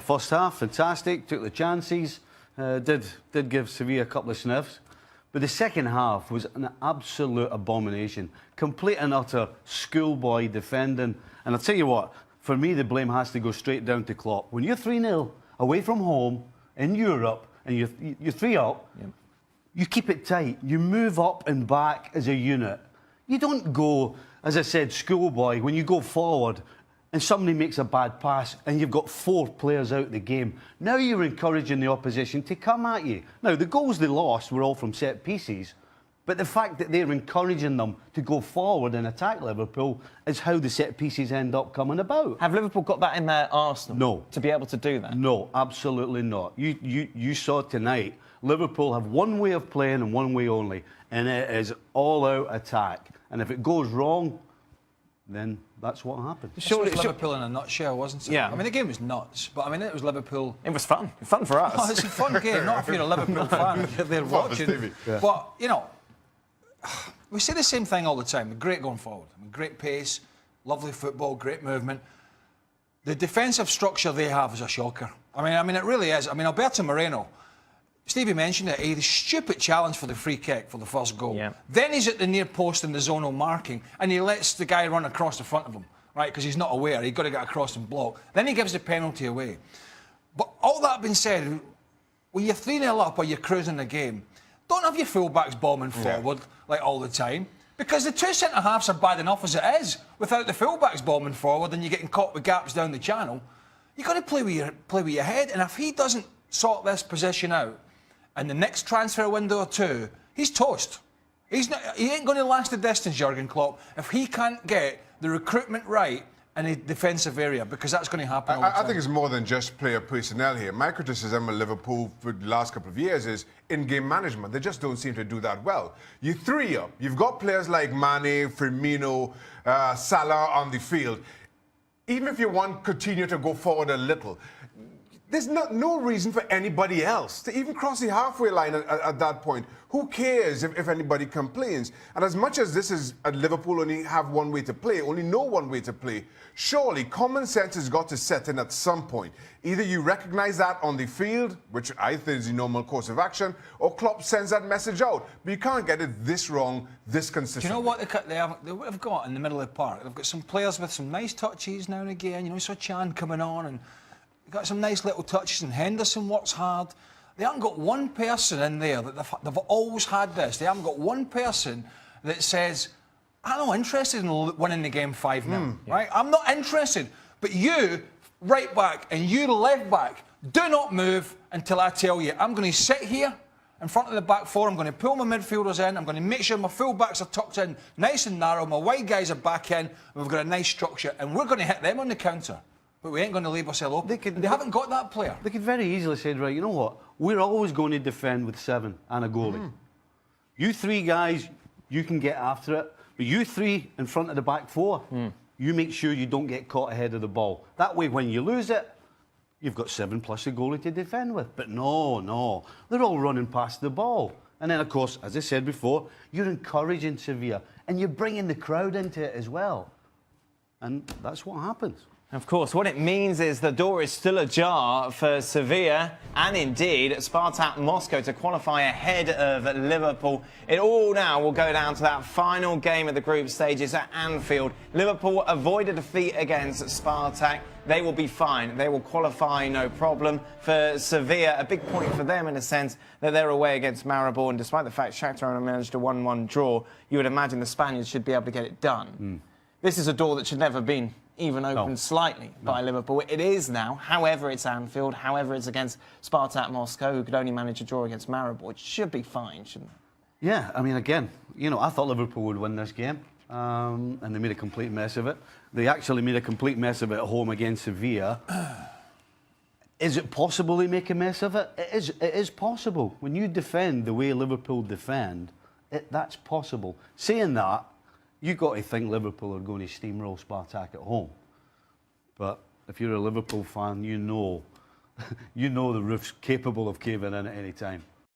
First half, fantastic, took the chances, did give Sevilla a couple of sniffs. But the second half was an absolute abomination. Complete and utter schoolboy defending. And I'll tell you what, for me, the blame has to go straight down to Klopp. When you're 3-0 away from home in Europe and you're 3 up, you keep it tight. You move up and back as a unit. You don't go, as I said, schoolboy, when you go forward and somebody makes a bad pass and you've got 4 players out of the game. Now you're encouraging the opposition to come at you. Now, the goals they lost were all from set pieces, but the fact that they're encouraging them to go forward and attack Liverpool is how the set pieces end up coming about. Have Liverpool got that in their arsenal? No. To be able to do that? No, absolutely not. You saw tonight, Liverpool have one way of playing and one way only, and it is all-out attack. And if it goes wrong, then that's what happened. It was Liverpool in a nutshell, wasn't it? Yeah. I mean, the game was nuts, but I mean, it was Liverpool. It was fun. Fun for us. Oh, it's a fun game, not if you're a Liverpool fan. They're watching. Yeah. But, you know, we say the same thing all the time. We're great going forward. I mean, great pace, lovely football, great movement. The defensive structure they have is a shocker. I mean, it really is. I mean, Alberto Moreno, Stevie mentioned it, the stupid challenge for the free kick for the first goal. Yeah. Then he's at the near post in the zonal marking and he lets the guy run across the front of him, right, because he's not aware. He's got to get across and block. Then he gives the penalty away. But all that being said, when you're 3-0 up or you're cruising the game, don't have your full-backs bombing forward like all the time, because the 2 centre-halves are bad enough as it is without the full-backs bombing forward and you're getting caught with gaps down the channel. You've got to play with your head, and if he doesn't sort this position out, and the next transfer window or 2, he's toast. He ain't going to last the distance, Jurgen Klopp, if he can't get the recruitment right in a defensive area, because that's going to happen all the time. I think it's more than just player personnel here. My criticism of Liverpool for the last couple of years is in-game management. They just don't seem to do that well. You 3 up. You've got players like Mane, Firmino, Salah on the field. Even if you want Coutinho to go forward a little, there's no reason for anybody else to even cross the halfway line at that point. Who cares if anybody complains? And as much as this is Liverpool only have one way to play, only know one way to play, surely common sense has got to set in at some point. Either you recognise that on the field, which I think is the normal course of action, or Klopp sends that message out. But you can't get it this wrong, this consistently. Do you know what they've got in the middle of the park? They've got some players with some nice touches now and again. You know, you saw Chan coming on and got some nice little touches, and Henderson works hard. They haven't got one person in there that they've always had this. They haven't got one person that says, I'm not interested in winning the game 5-0, right? I'm not interested. But you, right back, and you, left back, do not move until I tell you. I'm going to sit here in front of the back 4. I'm going to pull my midfielders in. I'm going to make sure my full-backs are tucked in nice and narrow. My wide guys are back in. We've got a nice structure, and we're going to hit them on the counter. But we ain't going to leave ourselves open. They haven't got that player. They could very easily say, right, you know what? We're always going to defend with 7 and a goalie. You 3 guys, you can get after it. But you 3 in front of the back 4, you make sure you don't get caught ahead of the ball. That way, when you lose it, you've got 7 plus a goalie to defend with. But no. They're all running past the ball. And then, of course, as I said before, you're encouraging Sevilla. And you're bringing the crowd into it as well. And that's what happens. Of course, what it means is the door is still ajar for Sevilla and indeed Spartak Moscow to qualify ahead of Liverpool. It all now will go down to that final game of the group stages at Anfield. Liverpool avoid a defeat against Spartak. They will be fine. They will qualify, no problem. For Sevilla, a big point for them in a sense that they're away against Maribor, and despite the fact Shakhtar managed a 1-1 draw, you would imagine the Spaniards should be able to get it done. This is a door that should never have been even opened slightly by Liverpool. It is now, however it's Anfield, however it's against Spartak Moscow, who could only manage a draw against Maribor. It should be fine, shouldn't it? Yeah, I mean, again, you know, I thought Liverpool would win this game, and they made a complete mess of it. They actually made a complete mess of it at home against Sevilla. Is it possible they make a mess of it? It is possible. When you defend the way Liverpool defend, that's possible. Saying that, you've got to think Liverpool are going to steamroll Spartak at home. But if you're a Liverpool fan, you know the roof's capable of caving in at any time.